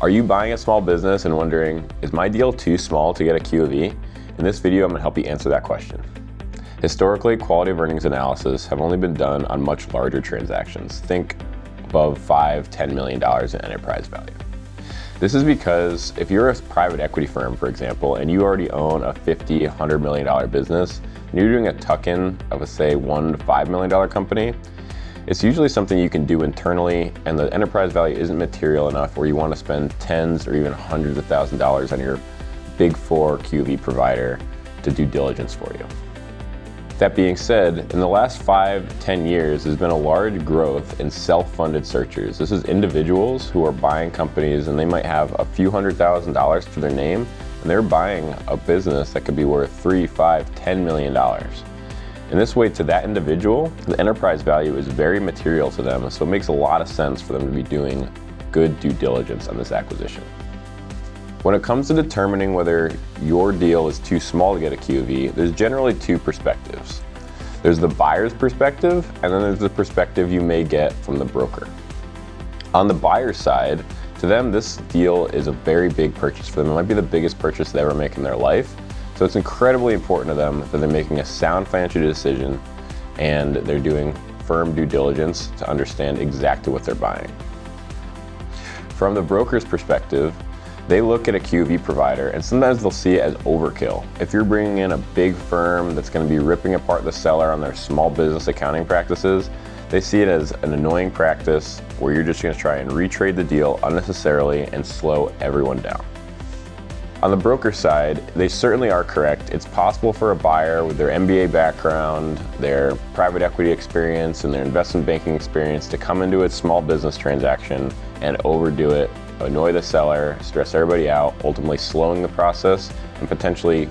Are you buying a small business and wondering, is my deal too small to get a Q of E? In this video, I'm going to help you answer that question. Historically, quality of earnings analysis have only been done on much larger transactions. Think above $5–10 million in enterprise value. This is because if you're a private equity firm, for example, and you already own a $50–100 million business, and you're doing a tuck-in of a, say, $1 to $5 million company, it's usually something you can do internally, and the enterprise value isn't material enough where you want to spend tens or even hundreds of thousands of dollars on your big four Q of E provider to do diligence for you. That being said, in the last 5–10 years, there's been a large growth in self-funded searchers. This is individuals who are buying companies and they might have a few $100,000 to their name, and they're buying a business that could be worth $3, $5, $10 million. In this way, to that individual, the enterprise value is very material to them, so it makes a lot of sense for them to be doing good due diligence on this acquisition. When it comes to determining whether your deal is too small to get a Q of E, there's generally two perspectives. There's the buyer's perspective, and then there's the perspective you may get from the broker. On the buyer's side, to them, this deal is a very big purchase for them. It might be the biggest purchase they ever make in their life. So it's incredibly important to them that they're making a sound financial decision and they're doing firm due diligence to understand exactly what they're buying. From the broker's perspective, they look at a Q of E provider and sometimes they'll see it as overkill. If you're bringing in a big firm that's going to be ripping apart the seller on their small business accounting practices, they see it as an annoying practice where you're just going to try and retrade the deal unnecessarily and slow everyone down. On the broker side, they certainly are correct. It's possible for a buyer with their MBA background, their private equity experience, and their investment banking experience to come into a small business transaction and overdo it, annoy the seller, stress everybody out, ultimately slowing the process and potentially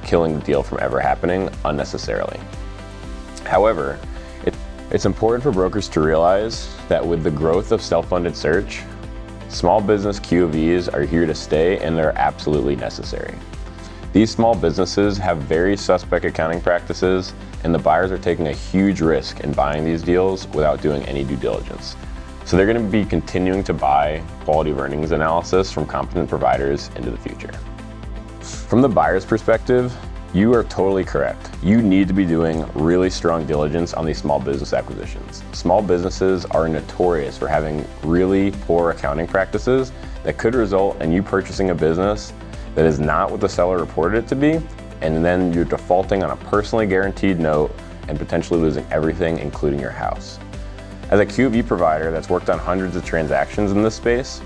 killing the deal from ever happening unnecessarily. However, it's important for brokers to realize that with the growth of self-funded search, small business Q of Es are here to stay and they're absolutely necessary. These small businesses have very suspect accounting practices, and the buyers are taking a huge risk in buying these deals without doing any due diligence. So they're going to be continuing to buy quality of earnings analysis from competent providers into the future. From the buyer's perspective, you are totally correct. You need to be doing really strong diligence on these small business acquisitions. Small businesses are notorious for having really poor accounting practices that could result in you purchasing a business that is not what the seller reported it to be, and then you're defaulting on a personally guaranteed note and potentially losing everything, including your house. As a Q of E provider that's worked on hundreds of transactions in this space,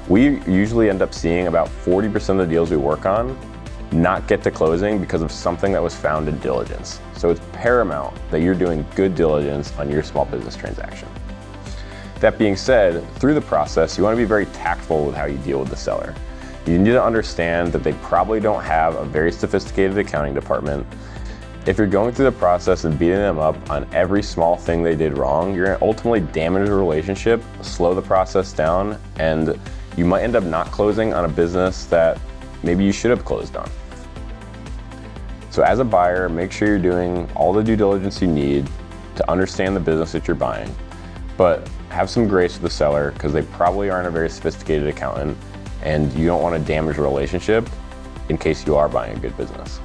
we usually end up seeing about 40% of the deals we work on not get to closing because of something that was found in diligence. So it's paramount that you're doing good diligence on your small business transaction. That being said, through the process, you want to be very tactful with how you deal with the seller. You need to understand that they probably don't have a very sophisticated accounting department. If you're going through the process and beating them up on every small thing they did wrong, you're going to ultimately damage the relationship, slow the process down, and you might end up not closing on a business that maybe you should have closed on. So as a buyer, make sure you're doing all the due diligence you need to understand the business that you're buying, but have some grace with the seller because they probably aren't a very sophisticated accountant and you don't want to damage the relationship in case you are buying a good business.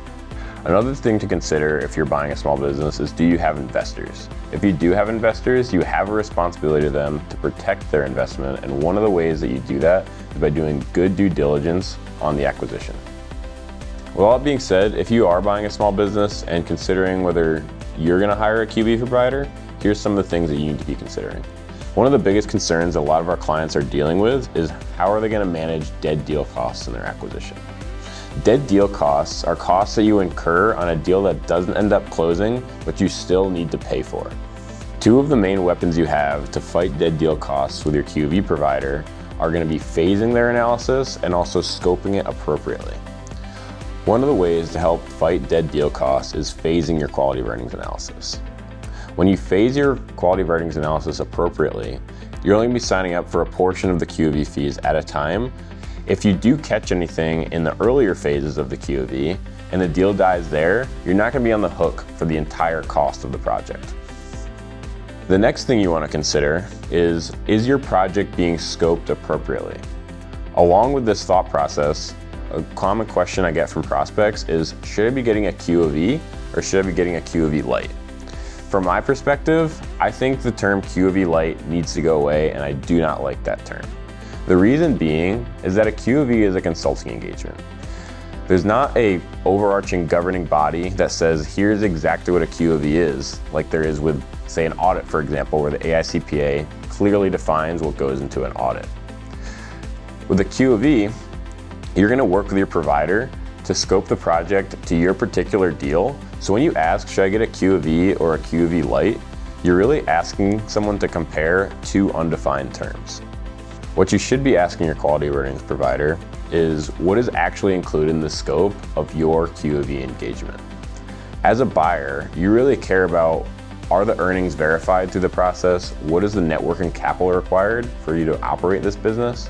Another thing to consider if you're buying a small business is, do you have investors? If you do have investors, you have a responsibility to them to protect their investment, and one of the ways that you do that is by doing good due diligence on the acquisition. With all that being said, if you are buying a small business and considering whether you're going to hire a Q of E provider, here's some of the things that you need to be considering. One of the biggest concerns a lot of our clients are dealing with is how are they going to manage dead deal costs in their acquisition. Dead deal costs are costs that you incur on a deal that doesn't end up closing, but you still need to pay for. Two of the main weapons you have to fight dead deal costs with your Q of E provider are going to be phasing their analysis and also scoping it appropriately. One of the ways to help fight dead deal costs is phasing your quality of earnings analysis. When you phase your quality of earnings analysis appropriately, you're only going to be signing up for a portion of the Q of E fees at a time. If you do catch anything in the earlier phases of the Q of E and the deal dies there, you're not going to be on the hook for the entire cost of the project. The next thing you want to consider is your project being scoped appropriately? Along with this thought process, a common question I get from prospects is, should I be getting a QOV or should I be getting a QOV Lite? From my perspective, I think the term QOV Lite needs to go away, and I do not like that term. The reason being is that a QOV is a consulting engagement. There's not a overarching governing body that says here's exactly what a QOV is, like there is with, say, an audit, for example, where the AICPA clearly defines what goes into an audit. With a QOV, you're going to work with your provider to scope the project to your particular deal. So when you ask, should I get a QOV or a QOV Lite, you're really asking someone to compare two undefined terms. What you should be asking your quality of earnings provider is what is actually included in the scope of your QOV engagement. As a buyer, you really care about, are the earnings verified through the process? What is the net working capital required for you to operate this business?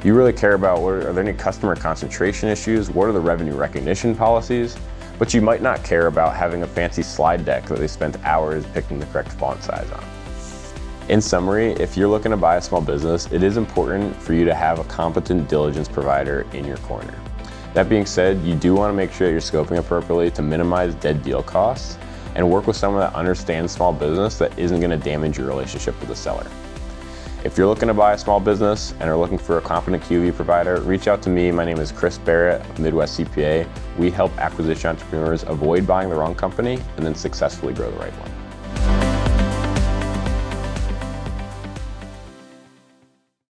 You really care about, are there any customer concentration issues? What are the revenue recognition policies? But you might not care about having a fancy slide deck that they spent hours picking the correct font size on. In summary, if you're looking to buy a small business, it is important for you to have a competent diligence provider in your corner. That being said, you do want to make sure that you're scoping appropriately to minimize dead deal costs and work with someone that understands small business that isn't going to damage your relationship with the seller. If you're looking to buy a small business and are looking for a competent QOV provider, reach out to me. My name is Chris Barrett of Midwest CPA. We help acquisition entrepreneurs avoid buying the wrong company and then successfully grow the right one.